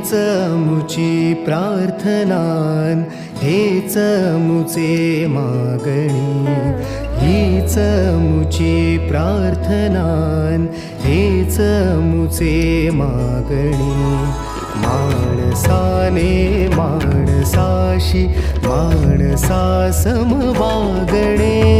हीच मुची प्रार्थनान, हेच मुचे मागणी. हीच मुची प्रार्थनान, हेच मुचे मागणी. माणसाने माणसाशी माणसासम वागणे.